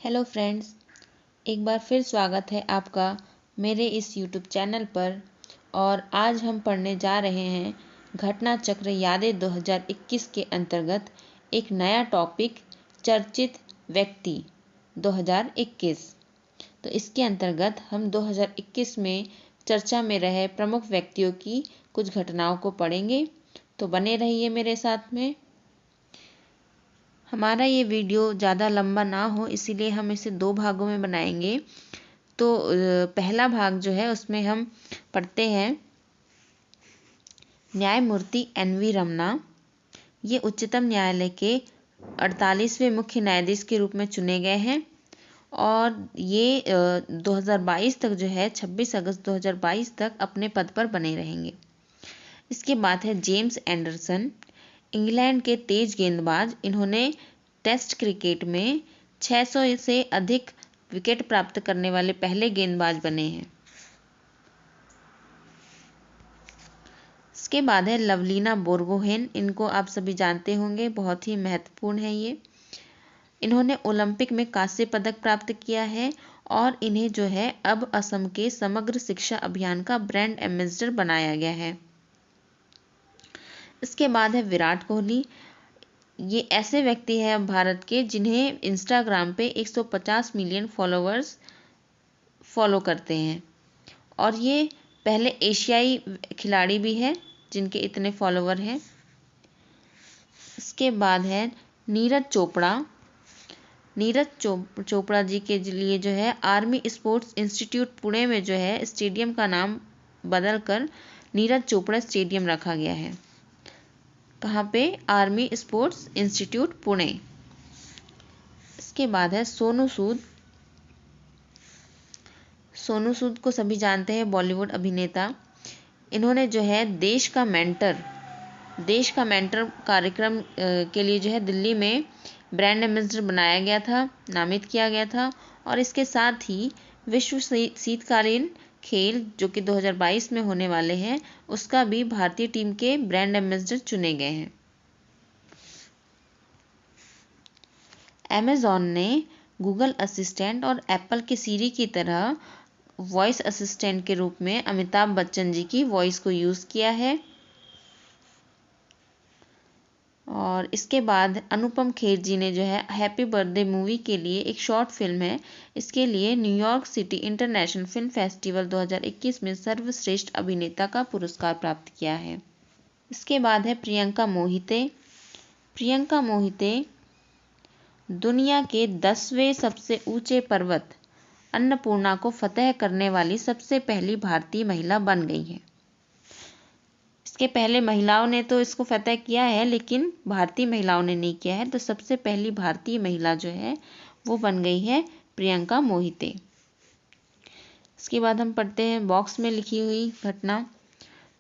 Hello friends, एक बार फिर स्वागत है आपका मेरे इस YouTube चैनल पर। और आज हम पढ़ने जा रहे हैं घटना चक्र यादें 2021 के अंतर्गत एक नया टॉपिक चर्चित व्यक्ति 2021। तो इसके अंतर्गत हम 2021 में चर्चा में रहे प्रमुख व्यक्तियों की कुछ घटनाओं को पढ़ेंगे। तो बने रहिए मेरे साथ में। हमारा ये वीडियो ज़्यादा लंबा ना हो इसीलिए हम इसे 2 भागों में बनाएंगे। तो पहला भाग जो है उसमें हम पढ़ते हैं न्यायमूर्ति NV रमना। ये उच्चतम न्यायालय के 48वें मुख्य न्यायाधीश के रूप में चुने गए हैं और ये 2022 तक जो है 26 अगस्त 2022 तक अपने पद पर बने रहेंगे। इसके बाद है जेम्स एंडरसन, इंग्लैंड के तेज गेंदबाज। इन्होंने टेस्ट क्रिकेट में 600 से अधिक विकेट प्राप्त करने वाले पहले गेंदबाज बने हैं। इसके बाद है लवलीना बोरगोहेन। इनको आप सभी जानते होंगे, बहुत ही महत्वपूर्ण है ये। इन्होंने ओलंपिक में कांस्य पदक प्राप्त किया है और इन्हें जो है अब असम के समग्र शिक्षा अभियान का ब्रांड एम्बेसडर बनाया गया है। इसके बाद है विराट कोहली। ये ऐसे व्यक्ति हैं भारत के जिन्हें इंस्टाग्राम पे 150 मिलियन फॉलोअर्स फॉलो करते हैं और ये पहले एशियाई खिलाड़ी भी है जिनके इतने फॉलोअर हैं। इसके बाद है नीरज चोपड़ा। चोपड़ा जी के लिए जो है आर्मी स्पोर्ट्स इंस्टीट्यूट पुणे में जो है स्टेडियम का नाम बदलकर नीरज चोपड़ा स्टेडियम रखा गया है। कहाँ पे? Army sports institute Pune. इसके बाद है सोनू सूद। सोनू सूद को सभी जानते हैं, बॉलीवुड अभिनेता। इन्होंने जो है देश का मेंटर कार्यक्रम के लिए जो है दिल्ली में ब्रांड एम्बेसडर बनाया गया था, नामित किया गया था। और इसके साथ ही विश्व शीतकालीन खेल जो कि 2022 में होने वाले हैं उसका भी भारतीय टीम के ब्रांड एम्बेसडर चुने गए हैं। अमेज़ॉन ने गूगल असिस्टेंट और एप्पल के सीरी की तरह वॉइस असिस्टेंट के रूप में अमिताभ बच्चन जी की वॉइस को यूज़ किया है। और इसके बाद अनुपम खेर जी ने जो है हैप्पी बर्थडे मूवी के लिए एक शॉर्ट फिल्म है, इसके लिए New York city international film festival 2021 में सर्वश्रेष्ठ अभिनेता का पुरस्कार प्राप्त किया है। इसके बाद है प्रियंका मोहिते दुनिया के 10वें सबसे ऊंचे पर्वत अन्नपूर्णा को फतह करने वाली सबसे पहली भारतीय महिला बन गई है। इसके पहले महिलाओं ने तो इसको फतह किया है लेकिन भारतीय महिलाओं ने नहीं किया है, तो सबसे पहली भारतीय महिला जो है वो बन गई है प्रियंका मोहिते। इसके बाद हम पढ़ते हैं बॉक्स में लिखी हुई घटना।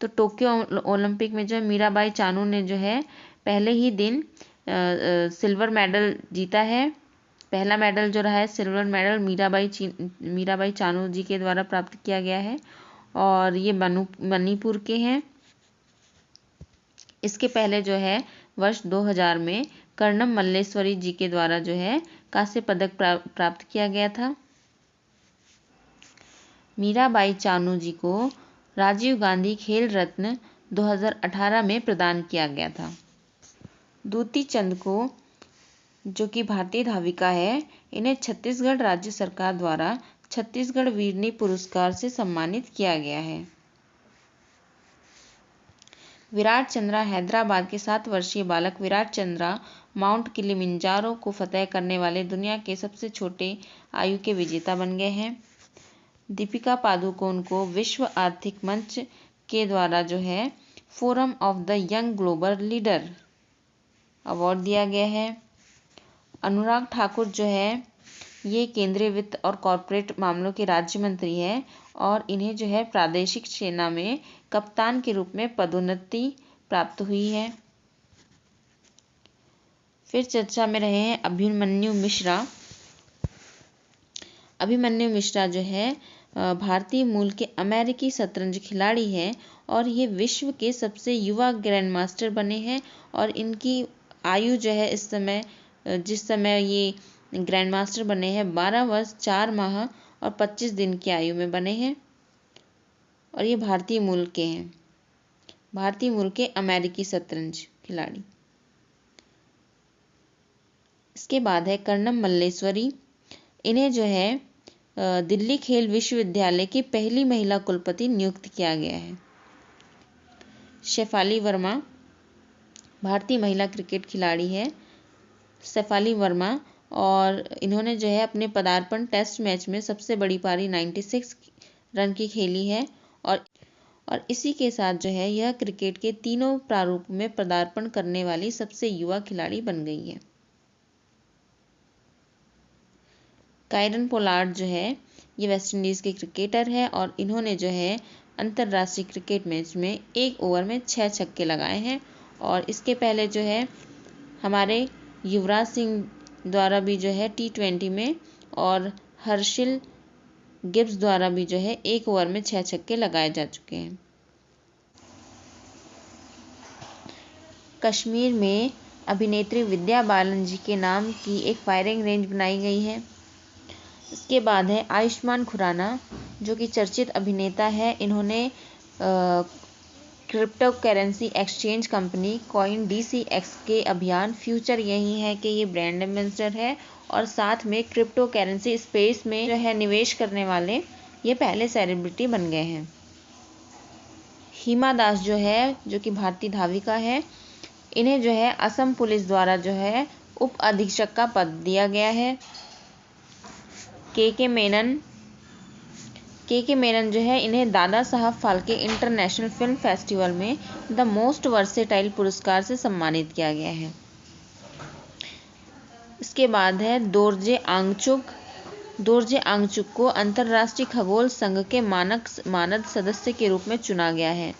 तो टोक्यो ओलंपिक में जो है मीराबाई चानू ने जो है पहले ही दिन सिल्वर मेडल जीता है। पहला मेडल जो रहा है सिल्वर मेडल मीराबाई चानू जी के द्वारा प्राप्त किया गया है और ये मणिपुर के हैं। इसके पहले जो है वर्ष 2000 में कर्णम मल्लेश्वरी जी के द्वारा जो है कांस्य पदक प्राप्त किया गया था। मीराबाई चानू जी को राजीव गांधी खेल रत्न 2018 में प्रदान किया गया था। दूती चंद को, जो कि भारतीय धाविका है, इन्हें छत्तीसगढ़ राज्य सरकार द्वारा छत्तीसगढ़ वीरनी पुरस्कार से सम्मानित किया गया है। विराट चंद्रा, हैदराबाद के 7 वर्षीय बालक विराट चंद्रा माउंट किलिमंजारो को फतह करने वाले दुनिया के सबसे छोटे आयु के विजेता बन गए हैं। दीपिका पादुकोण को विश्व आर्थिक मंच के द्वारा जो है forum of the young global leader award दिया गया है। अनुराग ठाकुर जो है ये केंद्रीय वित्त और कॉरपोरेट मामलों के राज्य मंत्री हैं और इन्हें जो है प्रादेशिक सेना में कप्तान के रूप में पदोन्नति प्राप्त हुई है। फिर चर्चा में रहे हैं अभिमन्यु मिश्रा जो है भारतीय मूल के अमेरिकी शतरंज खिलाड़ी हैं और ये विश्व के सबसे युवा ग्रैंड मास्टर बने हैं और इनकी आयु जो है इस समय जिस समय ये ग्रैंड मास्टर बने हैं। 12 वर्ष 4 माह और 25 दिन की आयु में बने हैं और ये भारतीय मूल के हैं, भारतीय मूल के अमेरिकी शतरंज खिलाड़ी। इसके बाद है कर्णम मल्लेश्वरी। इन्हें जो है दिल्ली खेल विश्वविद्यालय की पहली महिला कुलपति नियुक्त किया गया है। शेफाली वर्मा भारतीय महिला क्रिकेट खिलाड़ी है, शेफाली वर्मा, और इन्होंने जो है अपने पदार्पण टेस्ट मैच में सबसे बड़ी पारी 96 रन की खेली है और इसी के साथ जो है यह क्रिकेट के तीनों प्रारूप में पदार्पण करने वाली सबसे युवा खिलाड़ी बन गई है। कायरन पोलार्ड जो है ये वेस्ट इंडीज़ के क्रिकेटर है और इन्होंने जो है अंतर्राष्ट्रीय क्रिकेट मैच में 1 ओवर में 6 छक्के लगाए हैं और इसके पहले जो है हमारे युवराज सिंह द्वारा भी जो है T20 में और हर्षिल गिब्स द्वारा भी जो है 1 ओवर में 6 छक्के लगाए जा चुके हैं। कश्मीर में अभिनेत्री विद्या बालन जी के नाम की एक फायरिंग रेंज बनाई गई है। इसके बाद है आयुष्मान खुराना जो कि चर्चित अभिनेता है। इन्होंने crypto currency exchange company coin DCX के अभियान फ्यूचर यही है कि ये ब्रांड एम्बेसडर है और साथ में क्रिप्टो करेंसी स्पेस में जो है निवेश करने वाले ये पहले सेलिब्रिटी बन गए हैं। हिमा दास जो है जो कि भारतीय धाविका है, इन्हें जो है असम पुलिस द्वारा जो है उप अधीक्षक का पद दिया गया है। के मेनन जो है इन्हें Dada Saheb Phalke international film festival में द मोस्ट वर्सेटाइल पुरस्कार से सम्मानित किया गया है। इसके बाद है दोरजे आंगचुक को अंतर्राष्ट्रीय खगोल संघ के मानद सदस्य के रूप में चुना गया है।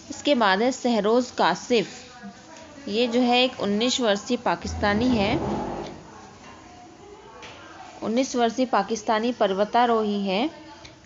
इसके बाद है सहरोज कासिफ, ये जो है एक 19 वर्षीय पाकिस्तानी पर्वतारोही है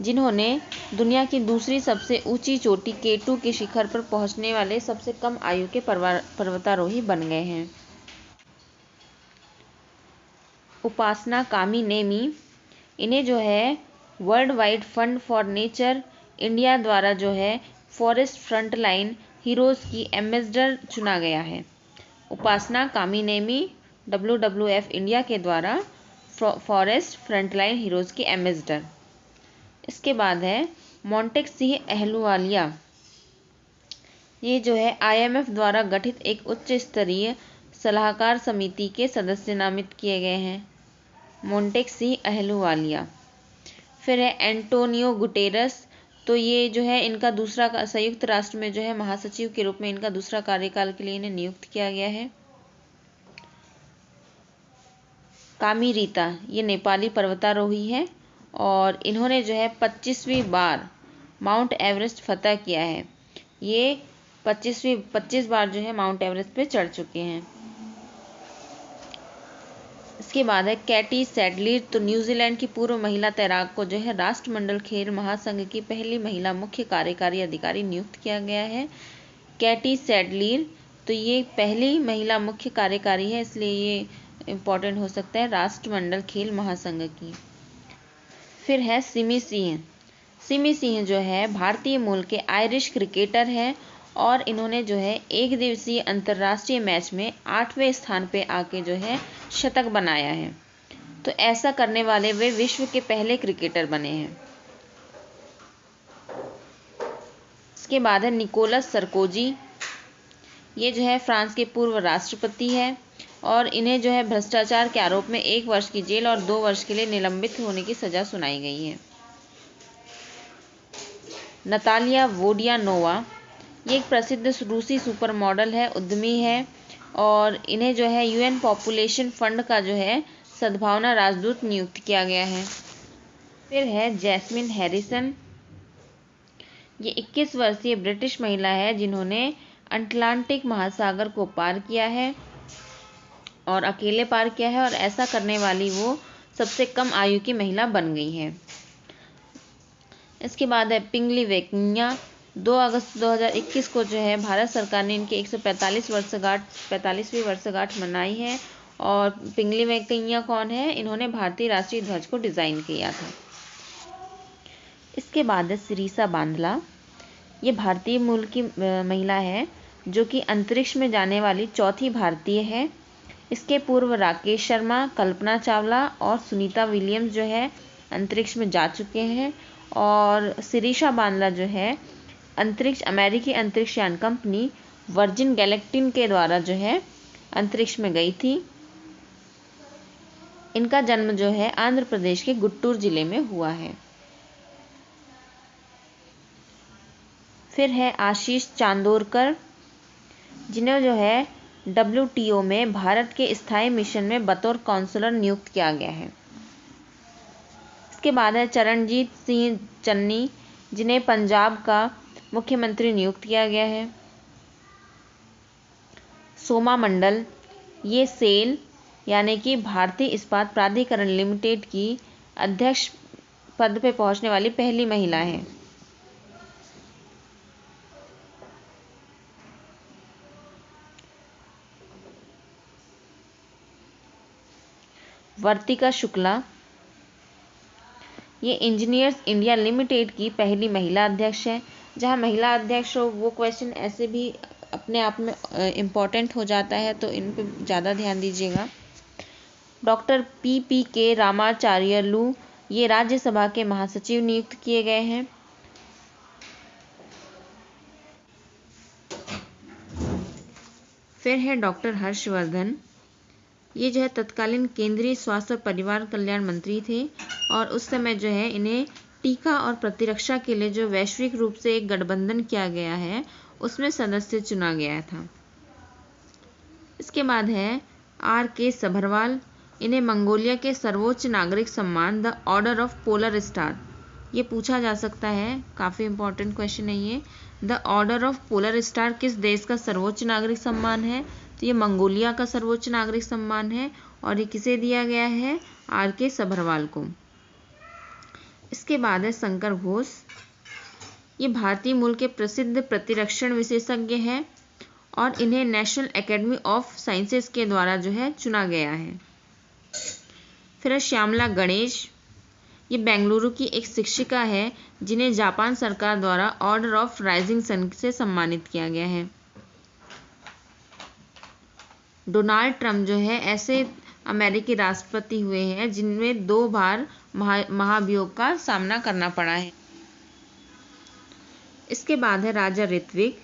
जिन्होंने दुनिया की दूसरी सबसे ऊंची चोटी K2 के शिखर पर पहुंचने वाले सबसे कम आयु के पर्वतारोही बन गए हैं। उपासना कामिनेनी, इन्हें जो है world wide fund for nature India द्वारा जो है फॉरेस्ट फ्रंटलाइन हीरोज की एम्बेसडर चुना गया है। उपासना कामिनेनी WWF इंडिया के द्वारा फॉरेस्ट फ्रंटलाइन हीरोज की एम्बेसडर। इसके बाद है मोंटेक सिंह अहलूवालिया, ये जो है IMF द्वारा गठित एक उच्च स्तरीय सलाहकार समिति के सदस्य नामित किए गए हैं। मोंटेक सिंह अहलूवालिया। फिर है एंटोनियो गुटेरस, तो ये जो है इनका दूसरा संयुक्त राष्ट्र में जो है महासचिव के रूप में इनका दूसरा कार्यकाल के लिए इन्हें नियुक्त किया गया है। कामी रीता, ये नेपाली पर्वतारोही है और इन्होंने जो है 25वीं बार माउंट एवरेस्ट फतह किया है। ये 25 बार जो है माउंट एवरेस्ट पे चढ़ चुके हैं। इसके बाद है कैटी सैडलिर, तो न्यूजीलैंड की पूर्व महिला तैराक को जो है राष्ट्रमंडल खेल महासंघ की पहली महिला मुख्य कार्यकारी अधिकारी नियुक्त किया गया है। कैटी सैडलिर, तो ये पहली महिला मुख्य कार्यकारी है, इसलिए ये इम्पोर्टेंट हो सकता है राष्ट्रमंडल खेल महासंघ की। फिर है सिमी सिंह। सिमी सिंह जो है भारतीय मूल के आयरिश क्रिकेटर है और इन्होंने जो है एक दिवसीय अंतर्राष्ट्रीय मैच में 8वें स्थान पे आके जो है शतक बनाया है। तो ऐसा करने वाले वे विश्व के पहले क्रिकेटर बने हैं। इसके बाद है निकोलस सरकोजी, ये जो है फ्रांस के पूर्व राष्ट्रपति है और इन्हें जो है भ्रष्टाचार के आरोप में 1 वर्ष की जेल और 2 वर्ष के लिए निलंबित होने की सजा सुनाई गई है। नतालिया वोडियानोवा, ये एक प्रसिद्ध रूसी सुपर मॉडल है, उद्यमी है और इन्हें जो है UN पॉपुलेशन फंड का जो है सद्भावना राजदूत नियुक्त किया गया है। फिर है जैस्मिन हैरिसन, ये 21 वर्षीय ब्रिटिश महिला है जिन्होंने अटलांटिक महासागर को पार किया है और अकेले पार किया है और ऐसा करने वाली वो सबसे कम आयु की महिला बन गई है। इसके बाद है पिंगली वेकिंया, 2 अगस्त 2021 को जो है भारत सरकार ने इनकी 145वीं वर्षगांठ मनाई है और पिंगली वेंकैया कौन है? इन्होंने भारतीय राष्ट्रीय ध्वज को डिज़ाइन किया था। इसके बाद है सिरीसा बांदला। ये भारतीय मूल की महिला है जो कि अंतरिक्ष में जाने वाली चौथी भारतीय है। इसके पूर्व राकेश शर्मा, कल्पना चावला और सुनीता विलियम्स जो है अंतरिक्ष में जा चुके हैं। और सिरीसा बांदला जो है अमेरिकी अंतरिक्ष यान कंपनी वर्जिन गैलेक्टिक के द्वारा जो है अंतरिक्ष में गई थी। इनका जन्म जो है आंध्र प्रदेश के गुंटूर जिले में हुआ है। फिर है आशीष चांदोरकर, जिन्हें जो है WTO में भारत के स्थायी मिशन में बतौर काउंसलर नियुक्त किया गया है। इसके बाद है चरणजीत सिंह चन्नी, जिन्हें पंजाब का मुख्यमंत्री नियुक्त किया गया है। सोमा मंडल, ये सेल यानी कि भारतीय इस्पात प्राधिकरण लिमिटेड की अध्यक्ष पद पर पहुंचने वाली पहली महिला है। वर्तिका शुक्ला, ये इंजीनियर्स इंडिया लिमिटेड की पहली महिला अध्यक्ष है। जहां महिला अध्यक्ष हो वो क्वेश्चन ऐसे भी अपने आप में इम्पॉर्टेंट हो जाता है, तो इन पे ज़्यादा ध्यान दीजिएगा। डॉक्टर PPK रामाचार्यलू, ये राज्यसभा के महासचिव नियुक्त किए गए हैं। फिर है डॉक्टर हर्षवर्धन, ये जो है तत्कालीन केंद्रीय स्वास्थ्य और परिवार कल्याण मंत्री थे और उस समय जो है इन्हें टीका और प्रतिरक्षा के लिए जो वैश्विक रूप से एक गठबंधन किया गया है उसमें सदस्य चुना गया था। इसके बाद है RK सभरवाल, इन्हें मंगोलिया के सर्वोच्च नागरिक सम्मान the order of polar star, ये पूछा जा सकता है, काफ़ी इंपॉर्टेंट क्वेश्चन है ये। The order of polar star किस देश का सर्वोच्च नागरिक सम्मान है? तो ये मंगोलिया का सर्वोच्च नागरिक सम्मान है और ये किसे दिया गया है? RK सभरवाल को। इसके बाद है शंकर घोष, ये भारतीय मूल के प्रसिद्ध प्रतिरक्षण विशेषज्ञ हैं और इन्हें नेशनल एकेडमी ऑफ साइंसेस के द्वारा जो है चुना गया है। फिर है श्यामला गणेश, ये बेंगलुरु की एक शिक्षिका है जिन्हें जापान सरकार द्वारा ऑर्डर ऑफ राइजिंग सन से सम्मानित किया गया है। डोनाल्ड ट्रंप जो है ऐसे अमेरिकी राष्ट्रपति हुए हैं जिनमें 2 बार महाभियोग का सामना करना पड़ा है। इसके बाद है राजा ऋत्विक,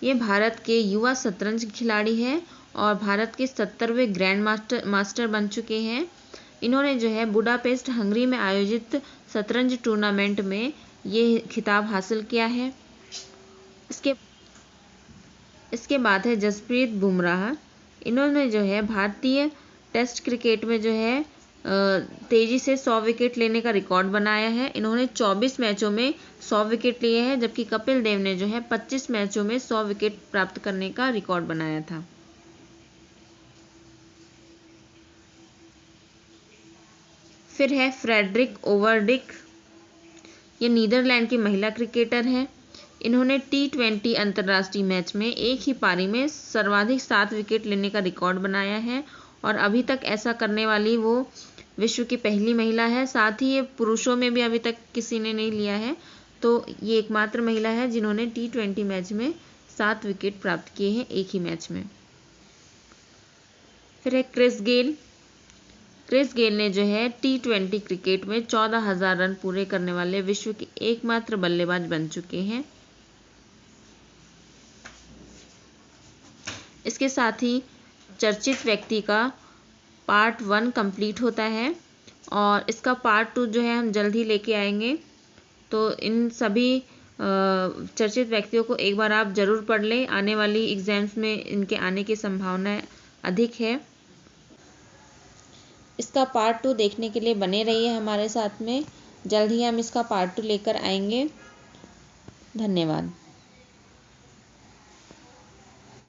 ये भारत के युवा शतरंज खिलाड़ी हैं और भारत के 70वें ग्रैंड मास्टर बन चुके हैं। इन्होंने जो है बुडापेस्ट हंगरी में आयोजित शतरंज टूर्नामेंट में ये खिताब हासिल किया है। इसके बाद है जसप्रीत बुमराह, इन्होंने जो है भारतीय टेस्ट क्रिकेट में जो है तेज़ी से 100 विकेट लेने का रिकॉर्ड बनाया है। इन्होंने 24 मैचों में 100 विकेट लिए हैं, जबकि कपिल देव ने जो है 25 मैचों में 100 विकेट प्राप्त करने का रिकॉर्ड बनाया था। फिर है फ्रेडरिक ओवरडिक, ये नीदरलैंड की महिला क्रिकेटर हैं। इन्होंने T20 अंतर्राष्ट्रीय मैच में एक ही पारी में सर्वाधिक 7 विकेट लेने का रिकॉर्ड बनाया है और अभी तक ऐसा करने वाली वो विश्व की पहली महिला है। साथ ही ये पुरुषों में भी अभी तक किसी ने नहीं लिया है, तो ये एकमात्र महिला है जिन्होंने T20 मैच में 7 विकेट प्राप्त किए हैं एक ही मैच में। फिर है क्रिस गेल ने जो है T20 क्रिकेट में 14,000 रन पूरे करने वाले विश्व के एकमात्र बल्लेबाज बन चुके हैं। इसके साथ ही चर्चित व्यक्ति का पार्ट 1 कंप्लीट होता है और इसका पार्ट 2 जो है हम जल्द ही लेके आएंगे। तो इन सभी चर्चित व्यक्तियों को एक बार आप ज़रूर पढ़ लें, आने वाली एग्जाम्स में इनके आने की संभावना अधिक है। इसका पार्ट 2 देखने के लिए बने रहिए हमारे साथ में, जल्द ही हम इसका पार्ट 2 लेकर आएंगे। धन्यवाद।